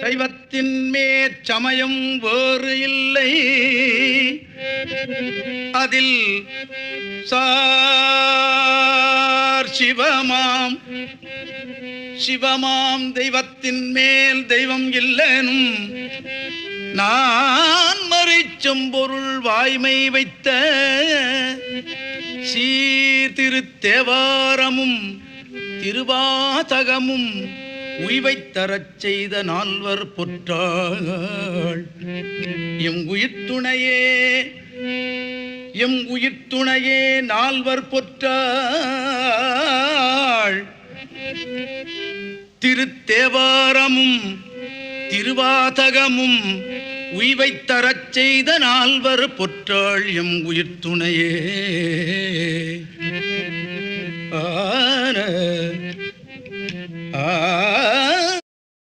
சைவத்தின் மேற்சமயம் வேறு இல்லை, அதில் சார் சிவமாம் சிவமாம் தெய்வத்தின் மேல் தெய்வம் இல்லனும் நான் மறைச்சொம்பொருள் வாய்மை வைத்த சீர்திருத்தேவாரமும் திருவாசகமும் உய்வைத் தரச் செய்த நால்வர் பொற்றாள் எம் உயிர்த்துணையே நால்வர் பொற்றாள் திருத்தேவாரமும் திருவாசகமும் உய்வைத் தரச் செய்த நால்வர் பொற்றாள் எம் உயிர்த்துணையே.